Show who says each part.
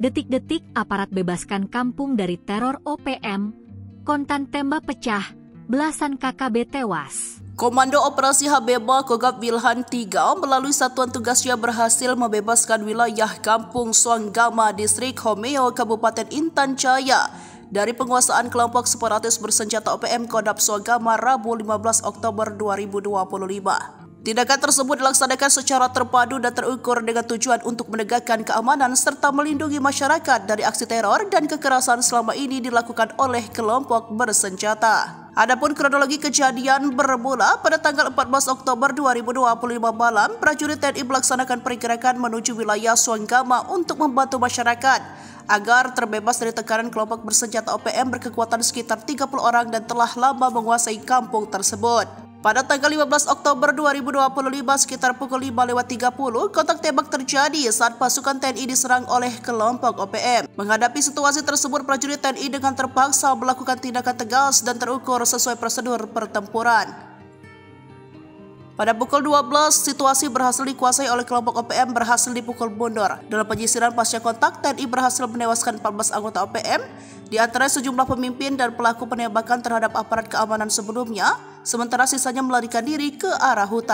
Speaker 1: Detik-detik aparat bebaskan kampung dari teror OPM, kontan tembak pecah, belasan KKB tewas.
Speaker 2: Komando Operasi Habeba Kogab Wilhan 3 melalui satuan tugasnya berhasil membebaskan wilayah Kampung Suanggama, Distrik Homeo, Kabupaten Intan Jaya dari penguasaan kelompok separatis bersenjata OPM Kodam Suanggama Rabu 15 Oktober 2025. Tindakan tersebut dilaksanakan secara terpadu dan terukur dengan tujuan untuk menegakkan keamanan serta melindungi masyarakat dari aksi teror dan kekerasan selama ini dilakukan oleh kelompok bersenjata. Adapun kronologi kejadian bermula pada tanggal 14 Oktober 2025 malam, prajurit TNI melaksanakan pergerakan menuju wilayah Suanggama untuk membantu masyarakat agar terbebas dari tekanan kelompok bersenjata OPM berkekuatan sekitar 30 orang dan telah lama menguasai kampung tersebut. Pada tanggal 15 Oktober 2025 sekitar pukul 5.30, kontak tembak terjadi saat pasukan TNI diserang oleh kelompok OPM. Menghadapi situasi tersebut, prajurit TNI dengan terpaksa melakukan tindakan tegas dan terukur sesuai prosedur pertempuran. Pada pukul 12, situasi berhasil dikuasai oleh kelompok OPM berhasil dipukul mundur. Dalam penyisiran pasca kontak, TNI berhasil menewaskan 14 anggota OPM, di antara sejumlah pemimpin dan pelaku penembakan terhadap aparat keamanan sebelumnya, sementara sisanya melarikan diri ke arah hutan.